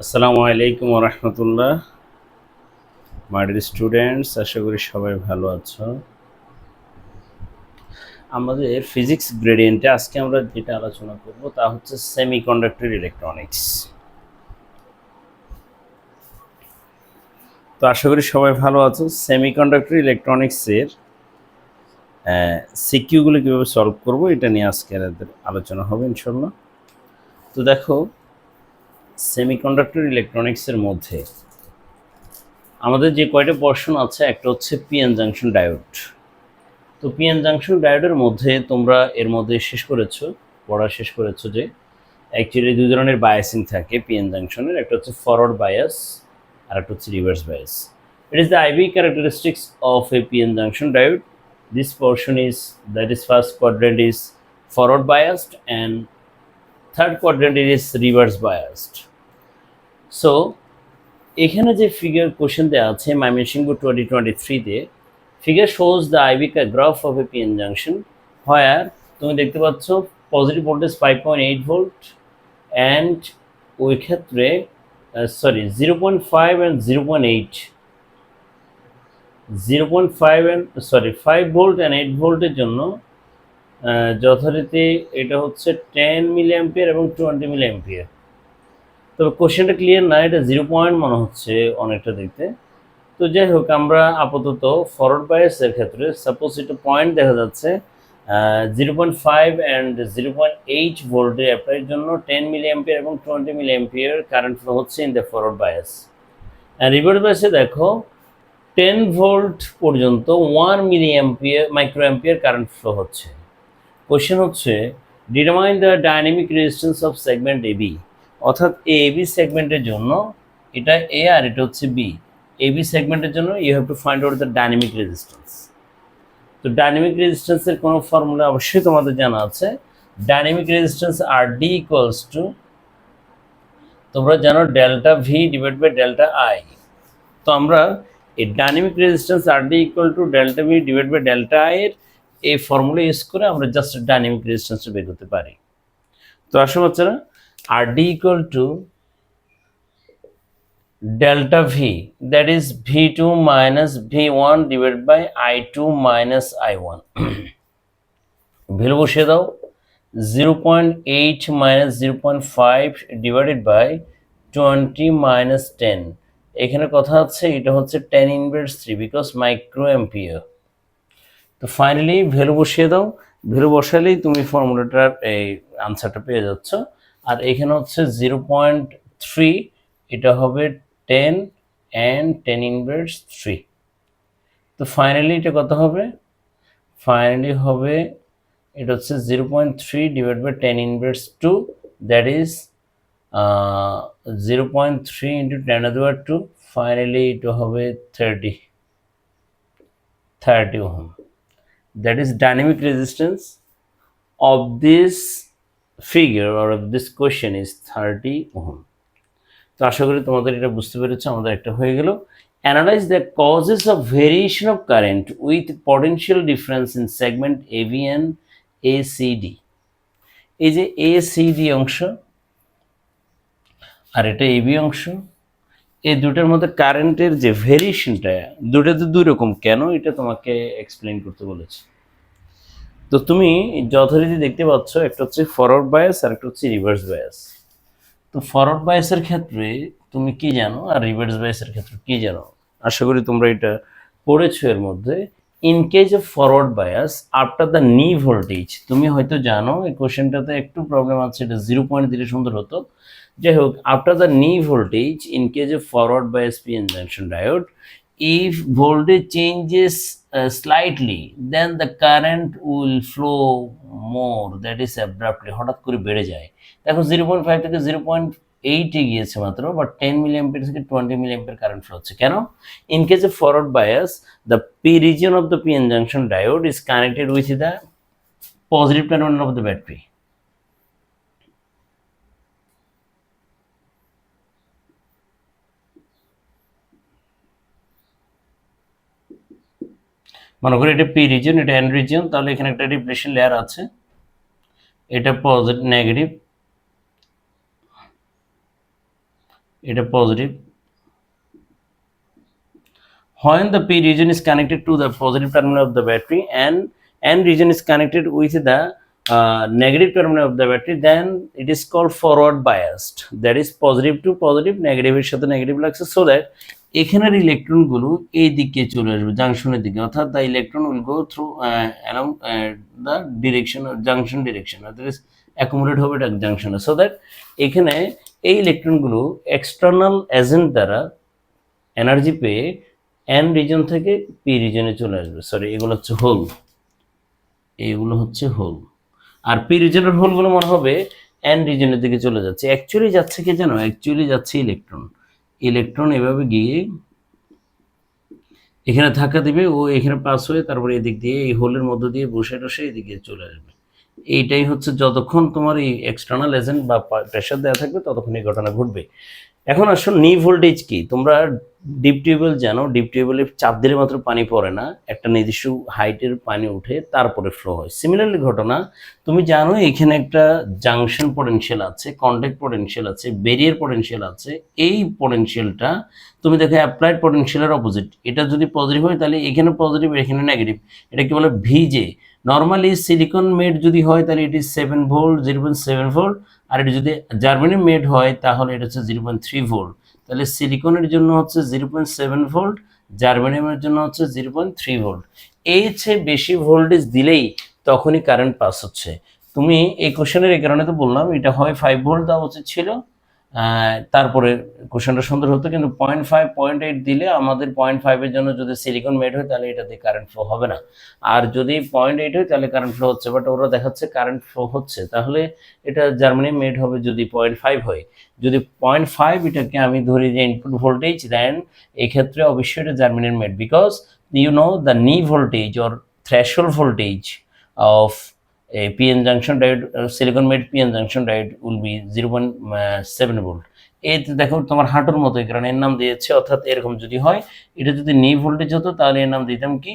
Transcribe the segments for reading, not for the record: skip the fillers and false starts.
আসসালামু আলাইকুম ওয়া রাহমাতুল্লাহ। মাই ডিয়ার স্টুডেন্টস, আশা করি সবাই ভালো আছো। আমাদের ফিজিক্স গ্রেডিয়েন্টে আজকে আমরা যেটা আলোচনা করব তা হচ্ছে সেমিকন্ডাক্টর ইলেকট্রনিক্স। তো আশা করি সবাই ভালো আছো। সেমিকন্ডাক্টর ইলেকট্রনিক্সের সিকিউগুলো কীভাবে সলভ করব এটা নিয়ে আজকে আলোচনা হবে ইনশাল্লাহ। তো দেখো, সেমিকন্ডাক্টর ইলেকট্রনিক্সের মধ্যে আমাদের যে কয়টা পোর্শন আছে, একটা হচ্ছে পিএন জাংশন ডায়োড। তো পিএন জাংশন ডায়োডের মধ্যে তোমরা এর মধ্যে পড়া শেষ করেছো যে অ্যাকচুয়ালি দুই ধরনের বায়াসিং থাকে পিএন জাংশনের, একটা হচ্ছে ফরওয়ার্ড বায়াস আর একটা হচ্ছে reverse bias. It is the IV characteristics of a PN junction diode. This portion is, that is first quadrant is forward biased and third quadrant is reverse biased. So এখানে যে figure question দেওয়া আছে Mymensingh 2023-তে, figure shows the IV graph of a PN junction where তুমি দেখতে পাচ্ছ positive voltage 5.8 volt and ওই ক্ষেত্রে 0.5 and 5 volt and 8 ভোল্টের জন্য যথারীতি এটা হচ্ছে 10 মিলি অ্যাম্পিয়ার এবং 20 মিলি অ্যাম্পিয়ার। তবে কোশ্চেনটা ক্লিয়ার না, এটা 0 মনে হচ্ছে অনেকটা দেখতে। তো যাই হোক, আমরা আপাতত ফরওয়ার্ড বায়াসের ক্ষেত্রে সাপোজ এটা পয়েন্ট দেখা যাচ্ছে 0.5 অ্যান্ড 0.8 ভোল্টের অ্যাপ্লাইয়ের জন্য 10 মিলি অ্যাম্পিয়ার এবং 20 মিলি অ্যাম্পিয়ার কারেন্ট ফ্লো হচ্ছে in the forward bias. Reverse বায়াসে দেখো 10 ভোল্ট পর্যন্ত 1 milli ampere micro ampere current flow হচ্ছে। কোশ্চেন হচ্ছে determine the dynamic resistance of segment AB, অর্থাৎ এবি সেগমেন্টের জন্য এটা এ আর এটা হচ্ছে বি। এবি সেগমেন্টের জন্য you have to find out the dynamic resistance. তো ডাইনামিক রেজিস্ট্যান্সের কোনো ফর্মুলা অবশ্যই তোমাদের জানা আছে। Dynamic resistance R D equals to, তোমরা জানো, delta V divide by delta I. তো আমরা এই dynamic resistance R D equal to delta V divide by delta I এর এই ফর্মুলা ইউজ করে আমরা জাস্ট ডাইনামিক রেজিস্ট্যান্সটা বের করতে পারি। তো আসলে বাচ্চারা, R D equal to delta V, that is V2 minus V1 divided by I2 minus I1 value বসিয়ে দাও। 0.8 minus 0.5 divided by 20 minus 10, এখানে কথা আছে এটা হচ্ছে 10 ইনভার্স 3 বিকজ মাইক্রো অ্যাম্পিয়ার। তো ফাইনালি ভ্যালু বসিয়ে দাও, ভ্যালু বসালেই তুমি ফর্মুলাটার এই আনসারটা পেয়ে যাচ্ছ। আর এখানে হচ্ছে 0.3, এটা হবে 10 and 10 inverse 3। তো ফাইনালি এটা কত হবে? ফাইনালি হবে এটা হচ্ছে 0.3 divide by 10 inverse 2, that is 0.3 into 10 to the power 2। Finally এটা হবে 30 ohm. That is dynamic resistance of this figure or of this question is 30 ohm. তো আশা করি তোমাদের এটা বুঝতে পেরেছো। আমাদের একটা হয়ে গেল। Analyse the causes of variation of current with potential difference in segment AB and ACD. এই যে এসিডি অংশ আর এটা এবি অংশ, এই দুটোর মধ্যে কারেন্টের যে ভেরিয়েশনটা, দুটোতে দুই রকম কেন, এটা তোমাকে এক্সপ্লেন করতে বলেছি। তো তুমি যথারীতি দেখতে পাচ্ছ একটা হচ্ছে ফরওয়ার্ড বায়াস আর একটা হচ্ছে রিভার্স বায়াস। তো ফরওয়ার্ড বায়াসের ক্ষেত্রে তুমি কি জানো আর রিভার্স বায়াসের ক্ষেত্রে কি জানো, আশা করি তোমরা এটা পড়েছো এর মধ্যে। In case of forward bias after the knee voltage, তুমি হয়তো জানো এই কোশ্চেনটাতে একটু প্রবলেম আছে, এটা 0 দিলে সুন্দর হতো। যাই হোক, after the knee voltage in case of forward bias PN junction diode, if voltage changes slightly then the current will flow more, that is abruptly, হঠাৎ করে বেড়ে যায়। দেখো 0.5 থেকে 0.8 গিয়েছে মাত্র, বাট 10 মিলি অ্যাম্পিয়ার থেকে 20 মিলি অ্যাম্পিয়ার কারেন্ট ফ্লো হচ্ছে। কেন? In case of forward bias the P region of the PN junction diode is connected with the positive terminal of the battery. মনে করি এটা পি রিজন, এটা N reason, তাহলে এখানে একটা ডিপ্লেশন লেয়ার আছে, এটা পজিটিভ নেগেটিভ, এটা positive. When the P region is connected to the positive terminal of the battery and N region is connected with the negative terminal of the battery, then it is called forward biased. That is positive to positive, negative এর সাথে negative লাগছে, so that এখানের ইলেকট্রনগুলো এই দিকে চলে আসবে জাংশনের দিকে, অর্থাৎ the electron will go through along the direction or junction direction, that is accumulate হবে এটা জাংশনে, so that এখানে এই ইলেকট্রনগুলো এক্সটার্নাল এজেন্ট দ্বারা এনার্জি পেয়ে এন রিজন থেকে পি রিজনে চলে আসবে। সরি, এগুলো হচ্ছে হোল, এইগুলো হচ্ছে হোল, আর পি রিজনের হোলগুলো মনে হবে এন রিজনের দিকে চলে যাচ্ছে। অ্যাকচুয়ালি যাচ্ছে কি জানো? অ্যাকচুয়ালি যাচ্ছে ইলেকট্রন। ইলেকট্রন এভাবে গিয়ে এখানে ধাক্কা দিবে, ও এখানে পাস হয়ে তারপরে এদিক দিয়ে এই হোলের মধ্য দিয়ে বসে টসে এদিকে চলে আসবে। এইটাই হচ্ছে যতক্ষণ তোমার এই এক্সটার্নাল এজেন্ট বা প্রেশার দেওয়া থাকবে ততক্ষণ এই ঘটনা ঘটবে। এখন আসো নি ভোল্টেজ কি? তোমরা ডিপ টিউবওয়েল জানো, ডিপ টিউবওয়েলে চাপ দিলে মাত্র পানি পড়ে না, একটা নির্দিষ্ট হাইটের পানি উঠে তারপরে ফ্লো হয়। সিমিলারলি ঘটনা তুমি জানো, এখানে একটা জাংশন পটেনশিয়াল আছে, কন্ট্যাক্ট পটেনশিয়াল আছে, ব্যারিয়ার পটেনশিয়াল আছে। এই পটেনশিয়ালটা তুমি দেখো অ্যাপ্লাইড পটেনশিয়ালের অপোজিট। এটা যদি পজিটিভ হয় তাহলে এখানে পজিটিভ, এখানে নেগেটিভ। এটা কি বলে? ভিজে। নর্মালি সিলিকন মেড যদি হয় তাহলে এটি 7 ভোল্ট, 0.7 ভোল্ট, আর এটা যদি জার্মানি মেড হয় তাহলে এটা হচ্ছে 0.3 ভোল্ট। তাহলে সিলিকনের জন্য হচ্ছে 0.7 ভোল্ট, জার্মানিয়ামের জন্য হচ্ছে 0.3 ভোল্ট। এই চেয়ে বেশি ভোল্টেজ দিলেই তখনই কারেন্ট পাস হচ্ছে। তুমি এই কোশ্চেনের এই কারণে তো বললাম, এটা হয় 5 ভোল্ট দেওয়া উচিত ছিল, তারপরে কোশ্চেনটা সুন্দর হতো, কিন্তু 0.5 0.8 দিলে আমাদের 0.5-এর জন্য যদি সিলিকন মেড হয় তাহলে এটাতে কারেন্ট ফ্লো হবে না, আর যদি 0.8 হয় তাহলে কারেন্ট ফ্লো হচ্ছে। বাট ওরা দেখাচ্ছে কারেন্ট ফ্লো হচ্ছে, তাহলে এটা জার্মানি মেড হবে যদি 0.5 হয়। যদি 0.5 এটাকে আমি ধরি যে ইনপুট ভোল্টেজ, দেন এক্ষেত্রে অবশ্যই এটা জার্মানির made, because you know the knee voltage or threshold voltage of a PN junction diode, silicon made PN junction diode will be 0.7 volt. এই দেখো তোমার হাঁটুর মতো, এই কারণে এর নাম দিয়েছে। অর্থাৎ এরকম যদি হয়, এটা যদি নি ভোল্টেজ হতো তাহলে এর নাম দিতাম কি?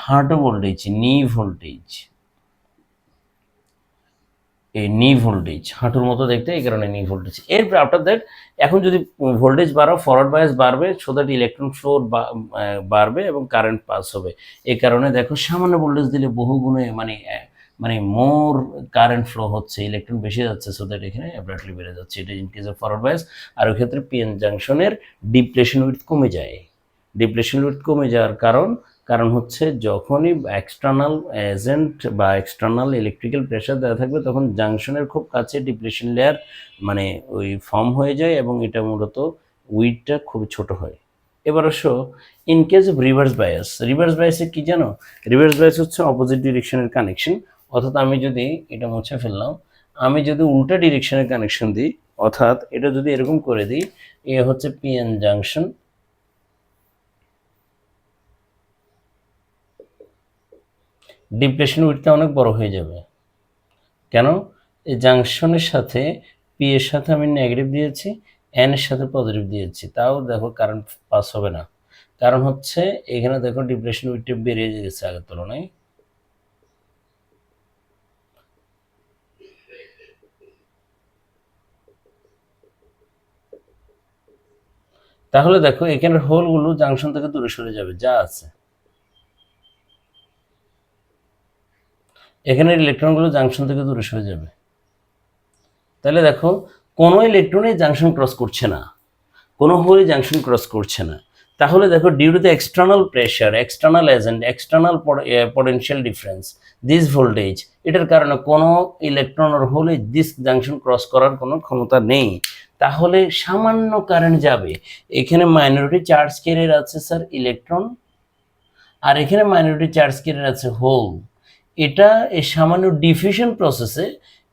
হাঁটু ভোল্টেজ, নি ভোল্টেজ। এই নি ভোল্টেজ হাঁটুর মতো দেখতে, এই কারণে নি ভোল্টেজ। এরপর আফটার দ্যাট এখন যদি ভোল্টেজ বাড়াও, ফরওয়ার্ড বায়াস বাড়বে, সো দ্যাট ইলেকট্রন ফ্লো বাড়বে এবং কারেন্ট পাস হবে। এই কারণে দেখো সামান্য ভোল্টেজ দিলে বহুগুণে মানে মোর কারেন্ট ফ্লো হচ্ছে, ইলেকট্রন বেশি যাচ্ছে, সো দ্যাট এখানে অ্যাব্রাপ্টলি বেড়ে যাচ্ছে। এটা in case of forward bias. আর ওই ক্ষেত্রে পিএন জাংশনের ডিপ্লেশন উইডথ কমে যায়। ডিপ্লেশন উইডথ কমে যাওয়ার কারণ হচ্ছে যখনই এক্সটার্নাল এজেন্ট বা এক্সটার্নাল ইলেকট্রিক্যাল প্রেশার দেওয়া থাকবে তখন জাংশনের খুব কাছে ডিপ্লেশন লেয়ার মানে ওই ফর্ম হয়ে যায় এবং এটা মূলত উইডটা খুব ছোট হয়। এবার আসো ইন কেস অফ রিভার্স বায়াসে কি জানো? রিভার্স বায়াস হচ্ছে অপোজিট ডিরেকশনের কানেকশন। অর্থাৎ আমি যদি এটা মুছে ফেললাম, আমি যদি উল্টা ডিরেকশনের কানেকশন দিই, অর্থাৎ এটা যদি এরকম করে দিই, এ হচ্ছে পিএন জাংশন, ডিপ্লেশন উইডথটা অনেক বড় হয়ে যাবে। কেন? এই জাংশনের সাথে পি এর সাথে আমি নেগেটিভ দিয়েছি, এন এর সাথে পজিটিভ দিয়েছি, তাও দেখো কারেন্ট পাস হবে না। কারণ হচ্ছে এখানে দেখো ডিপ্লেশন উইডথটা বেড়ে গেছে আগের তুলনায়। তাহলে দেখো এখানের হোলগুলো জাংশন থেকে দূরে সরে যাবে যা আছে, এখানের ইলেকট্রনগুলো জাংশন থেকে দূরে সরে যাবে। তাহলে দেখো কোনো ইলেকট্রনই জাংশন ক্রস করছে না, কোনো হোলই জাংশন ক্রস করছে না। তাহলে দেখো due to the external pressure, external agent, external potential difference, this voltage, এটার কারণে কোনো ইলেকট্রন আর হোলে দিস জাংশন ক্রস করার কোনো ক্ষমতা নেই। তাহলে সামান্য কারেন্ট যাবে। এখানে মাইনরিটি চার্জ ক্যারিয়ার আছে স্যার ইলেকট্রন, আর এখানে মাইনরিটি চার্জ ক্যারিয়ার আছে হোল। এটা এই সামান্য ডিফিউশন প্রসেসে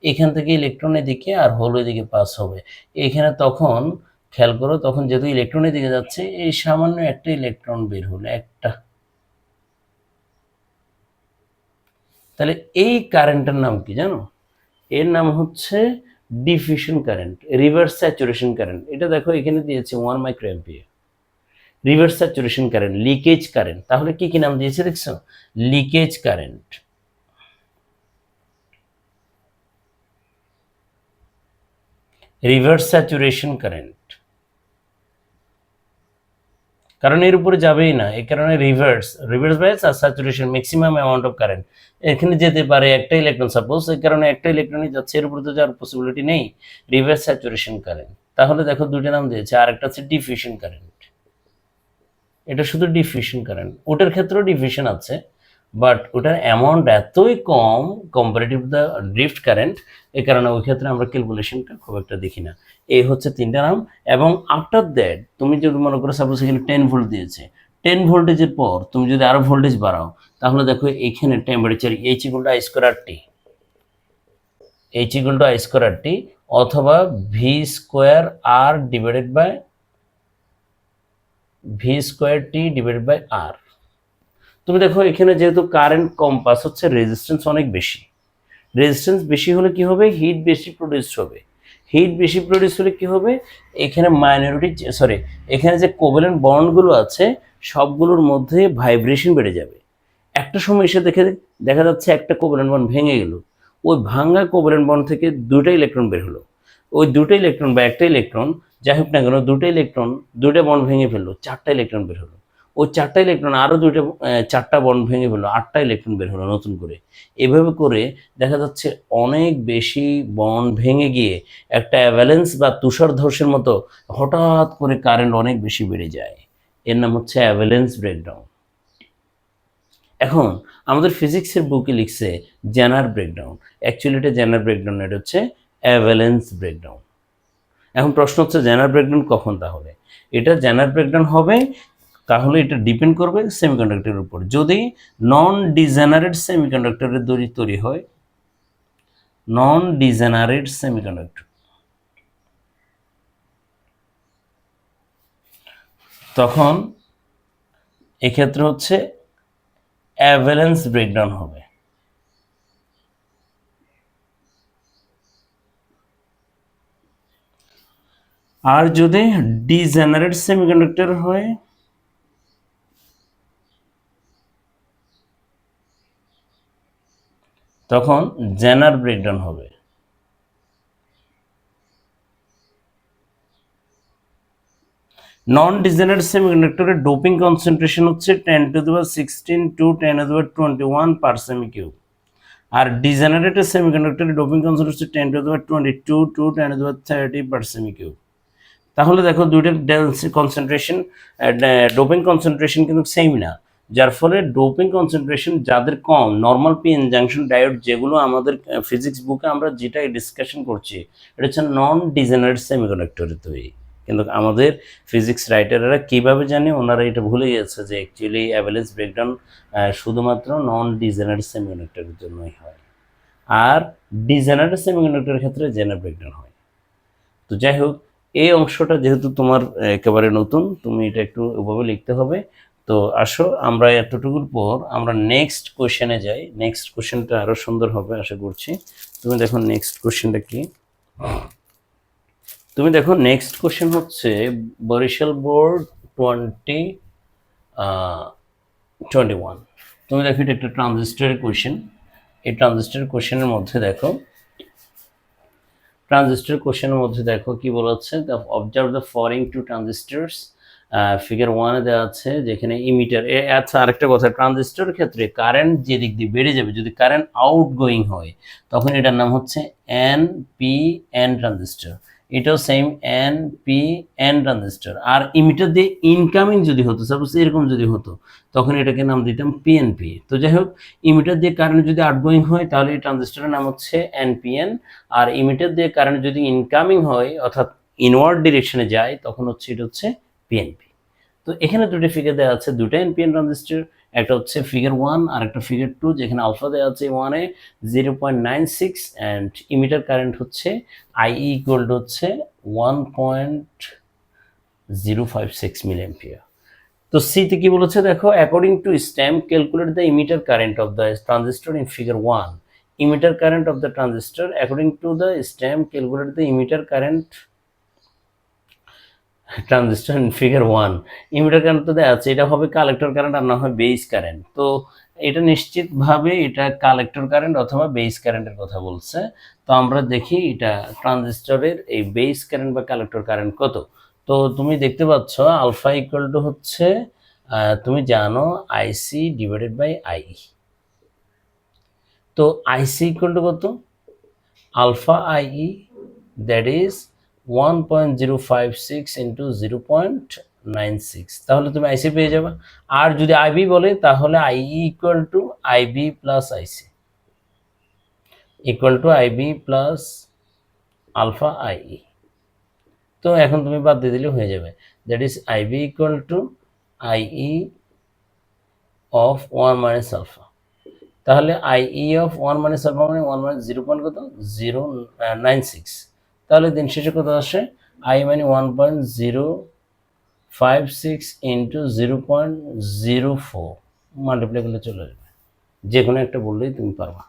এখান থেকে ইলেকট্রন এদিকে আর হোল এদিকে পাস হবে। এখানে তখন খেয়াল করো, তখন যেহেতু ইলেকট্রনের দিকে যাচ্ছে, এই সামান্য একটা ইলেকট্রন বের হলো একটা, তাহলে এই কারেন্টের নাম কি জানো? এর নাম হচ্ছে diffusion current, reverse saturation current. এটা দেখো এখানে দিয়েছে 1 micro ampere. Reverse saturation current, leakage current. তাহলে কি কি নাম দিয়েছে দেখছো? Leakage current, reverse saturation current, কারণ এর উপরে যাবেই না, এই কারণে রিভার্স বায়াস আর saturation maximum amount of current এখানে যেতে পারে একটা ইলেকট্রন, সাপোজ এই কারণে একটা ইলেকট্রনই যাচ্ছে, এর উপরে তো যাওয়ার পসিবিলিটি নেই, রিভার্স স্যাচুরেশন কারেন্ট। তাহলে দেখো দুইটা নাম দিয়েছে, আর একটা হচ্ছে ডিফিউশন কারেন্ট, এটা শুধু ডিফিউশন কারেন্ট, ওটার ক্ষেত্রেও ডিফিউশন আছে বাট ওটার অ্যামাউন্ট এতই কম কম্পারেটিভ দ্য ড্রিফট কারেন্ট, এই কারণে ওই ক্ষেত্রে আমরা ক্যালকুলেশনটা খুব একটা দেখি না। এই হচ্ছে তিনটা নাম। এবং আফটার দ্যাট তুমি যদি মনে করো সাপোজ এখানে 10 ভোল্ট দিয়েছে, 10 ভোল্টেজের পর তুমি যদি আরো ভোল্টেজ বাড়াও, তাহলে দেখো এখানে temperature H equal to I square R T, H equal to I square R T, অথবা V square R divided by V square T divided by R. তুমি দেখো এখানে যেহেতু কারেন্ট কম পাস হচ্ছে, রেজিস্ট্যান্স অনেক বেশি, রেজিস্ট্যান্স বেশি হলে কি হবে, হিট বেশি প্রডিউস হবে, হিট বেশি প্রডিউস হলে কি হবে, এখানে এখানে যে কোভ্যালেন্ট বন্ডগুলো আছে সবগুলোর মধ্যে ভাইব্রেশন বেড়ে যাবে। একটা সময় এসে দেখা যাচ্ছে একটা কোভ্যালেন্ট বন্ড ভেঙে গেল, ওই ভাঙা কোভ্যালেন্ট বন্ড থেকে দুটো ইলেকট্রন বের হলো, ওই দুটো ইলেকট্রন বা একটা ইলেকট্রন যাই হোক না কেন, দুটো ইলেকট্রন দুটো বন্ড ভেঙে ফেললো, চারটা ইলেকট্রন বের হলো, ওই চারটা ইলেকট্রন আরও চারটা বন্ড ভেঙে ফেললো, আটটা ইলেকট্রন বের হলো নতুন করে। এভাবে করে দেখা যাচ্ছে অনেক বেশি বন্ড ভেঙে গিয়ে একটা অ্যাভালেন্স বা তুষার ধসের মতো হঠাৎ করে কারেন্ট অনেক বেশি বেড়ে যায়, এর নাম হচ্ছে অ্যাভালেন্স ব্রেকডাউন। এখন আমাদের ফিজিক্সের বুকে লিখছে জেনার ব্রেকডাউন, অ্যাকচুয়ালি এটা জেনার ব্রেকডাউন, এটা হচ্ছে অ্যাভালেন্স ব্রেকডাউন। এখন প্রশ্ন হচ্ছে জেনার ব্রেকডাউন কখন, তাহলে এটা জেনার ব্রেকডাউন হবে, তাহলে এটা ডিপেন্ড করবে সেমিকন্ডাক্টরের উপর। যদি নন ডিজেনারেট সেমিকন্ডাক্টরের তৈরি হয়, নন ডিজেনারেট সেমিকন্ডাক্টর, তখন এক্ষেত্রে হচ্ছে অ্যাভালেন্স ব্রেকডাউন হবে। আর যদি ডিজেনারেট সেমিকন্ডাক্টর হয়, তখন জেনার ব্রেকডাউন হবে। নন ডিজেনারেট সেমিকন্ডাক্টরের ডোপিং কনসেন্ট্রেশন হচ্ছে 10⁻16 to 10⁻21 পার সেমি কিউব, আর ডিজেনারেটেড সেমিকন্ডাক্টরের ডোপিং কনসেন্ট্রেশন হচ্ছে 10⁻22 to 10⁻30 পার সেমি কিউব। তাহলে দেখো দুইটার কনসেন্ট্রেশন, ডোপিং কনসেন্ট্রেশন কিন্তু সেম না, যার ফলে ডোপিং কনসেন্ট্রেশন যাদের কম, নর্মাল পিএন জাংশন ডায়োড যেগুলো আমাদের ফিজিক্স বুকে আমরা যেটা ডিসকাশন করছি, এটা হচ্ছে নন ডিজেনারেট সেমিকন্ডাক্টরের তৈরি। কিন্তু আমাদের ফিজিক্স রাইটাররা কীভাবে জানে, ওনারা এটা ভুলে গেছে যে অ্যাকচুয়ালি অ্যাভারেজ ব্রেকডাউন শুধুমাত্র নন ডিজেনারেট সেমিকন্ডাক্টরের জন্যই হয়, আর ডিজেনারেট সেমিকন্ডাক্টরের ক্ষেত্রে জেনার ব্রেকডাউন হয়। তো যাই হোক, এই অংশটা যেহেতু তোমার একেবারে নতুন, তুমি এটা একটু ওভাবে লিখতে হবে। তো আসো আমরা এতটুকুর পর আমরা নেক্সট কোশ্চেনে যাই, নেক্সট কোশ্চেনটা আরও সুন্দর হবে আশা করছি। তুমি দেখো নেক্সট কোশ্চেনটা কি, তুমি দেখো নেক্সট কোশ্চেন হচ্ছে বরিশাল বোর্ড 2021। তুমি দেখো এটা একটা ট্রানজিস্টরের কোশ্চেন। এই ট্রানজিস্টরের কোশ্চেনের মধ্যে দেখো, ট্রানজিস্টর কোশ্চেনের মধ্যে দেখো কি বলেছে, observe the following two transistors, figure 1-এ দেওয়া আছে যেখানে ইমিটার। আচ্ছা আরেকটা কথা, ট্রানজিস্টরের ক্ষেত্রে কারেন্ট যে দিক দিয়ে বেড়ে যাবে, যদি কারেন্ট আউট গোয়িং হয় তখন এটার নাম হচ্ছে NPN ট্রানজিস্টর, এটাও সেম NPN ট্রানজিস্টর। আর ইমিটার দিয়ে ইনকামিং যদি হতো, সাপোজ এরকম যদি হতো, তখন এটাকে নাম দিতাম PNP। তো যাই হোক, ইমিটার দিয়ে কারেন্ট যদি আউটগোয়িং হয় তাহলে এই ট্রানজিস্টরের নাম হচ্ছে NPN, আর ইমিটার দিয়ে কারেন্ট যদি ইনকামিং হয় অর্থাৎ ইনওয়ার্ড ডিরেকশনে যায় তখন হচ্ছে এটা হচ্ছে PNP। তো এখানে দুটো ফিগার দেওয়া আছে, দুটো NPN ট্রানজিস্টর, একটা হচ্ছে ফিগার 1 আর একটা ফিগার 2, যেখানে আলফা দেওয়া আছে 1-এ 0.96 অ্যান্ড ইমিটার কারেন্ট হচ্ছে IE ইকুয়াল টু হচ্ছে 1.056 মিলিঅ্যাম্পিয়ার। তো সিতে কি বলেছে দেখো, according to stamp calculate the emitter current of the transistor in figure 1। Emitter current of the transistor according to the stamp calculate the emitter current transistor in figure 1। Emitter current তো দেওয়া আছে, এটা হবে কালেক্টর কারেন্ট আর না হয় base current. তো এটা নিশ্চিতভাবে এটা কালেক্টর কারেন্ট অথবা বেস কারেন্টের কথা বলছে। তো আমরা দেখি এটা ট্রানজিস্টরের এই বেস কারেন্ট বা কালেক্টর কারেন্ট কত। তো তুমি দেখতে পাচ্ছ আলফা ইকুয়াল টু হচ্ছে তুমি জানো আইসি ডিভাইডেড বাই আই। তো আইসি ইকুয়াল টু কত? Alpha IE, that is 1.056 into 0.96। তাহলে তুমি আইসি পেয়ে যাবে। আর যদি আইবি বলে তাহলে IE equal to IB plus IC equal to IB plus alpha IE. তো এখন তুমি বাদ দিয়ে দিলে হয়ে যাবে, that is IB equal to IE of 1 minus alpha. তাহলে আইই অফ 1 মাইনাস আলফা মানে 1 মাইনাস 0 পয়েন্ট কত 0.96। তাহলে দিন শেষে কত আসে? আই মানে 1.056 ইন্টু 0.04 মাল্টিপ্লাই করলে চলে আসবে, যে কোনো একটা বললেই তুমি পারবা।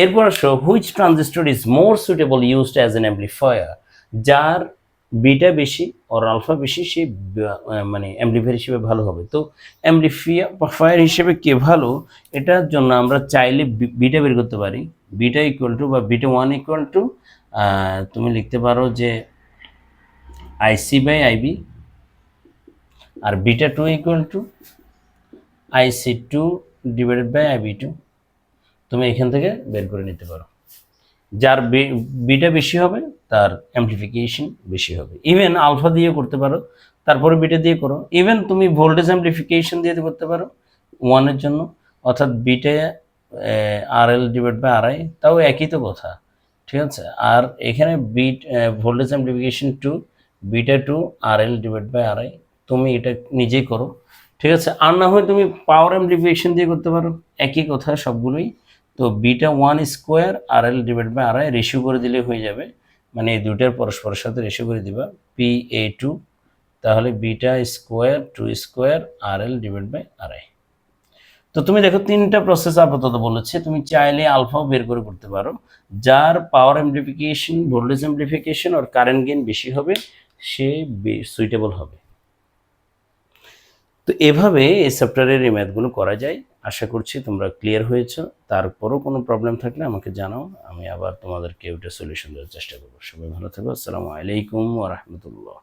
এরপর আসো which transistor is more suitable used as an amplifier, যার বিটা বেশি আর আলফা বেশি সে মানে অ্যাম্পলিফায়ার হিসেবে ভালো হবে। তো অ্যাম্পলিফায়ার হিসেবে কে ভালো, এটার জন্য আমরা চাইলে বিটা বের করতে পারি। বিটা ইকুয়াল টু বা বিটা 1 ইকুয়াল টু তুমি লিখতে পারো যে আইসি বাই আইবি, আর beta 2 equal to IC 2 divided by IB 2। তুমি এখান থেকে বের করে নিতে পারো। যার বিটা বেশি হবে তার অ্যাম্পলিফিকেশন বেশি হবে। ইভেন আলফা দিয়ে করতে পারো, তারপরে বিটা দিয়ে করো। ইভেন তুমি ভোল্টেজ অ্যাম্পলিফিকেশন দিয়ে করতে পারো 1 এর জন্য, অর্থাৎ beta R L divide by R I, তাও একই তো কথা, ঠিক আছে। আর এখানে voltage amplification 2 beta 2 R L divide by R I, তুমি এটা নিজেই করো, ঠিক আছে। আর না হয় তুমি পাওয়ার অ্যাম্পলিফিকেশন দিয়ে করতে পারো, একই কথা সবগুলোই। তো beta 1 square R L divide by R I ratio করে দিলে হয়ে যাবে, মানে এই দুইটার পরস্পরের সাথে রেশিও করে দিবা পি এ 2, তাহলে beta square 2 square R L divide by R I. তো তুমি দেখো তিনটা প্রসেস আপাতত বলেছে, তুমি চাইলে আলফাও বের করে করতে পারো। যার পাওয়ার অ্যাম্পলিফিকেশন, ভোল্টেজ অ্যাম্পলিফিকেশন আর কারেন্ট গেইন বেশি হবে সে সুইটেবল হবে। তো এভাবে এই সফটওয়্যারের এই ম্যাথগুলো করা যায়। আশা করছি তোমরা ক্লিয়ার হয়েছো। তারপরও কোনো প্রবলেম থাকলে আমাকে জানাও, আমি আবার তোমাদেরকে ওইটা সলিউশন দেওয়ার চেষ্টা করবো। সবাই ভালো থাকো। আসসালামু আলাইকুম ওয়া রাহমাতুল্লাহ।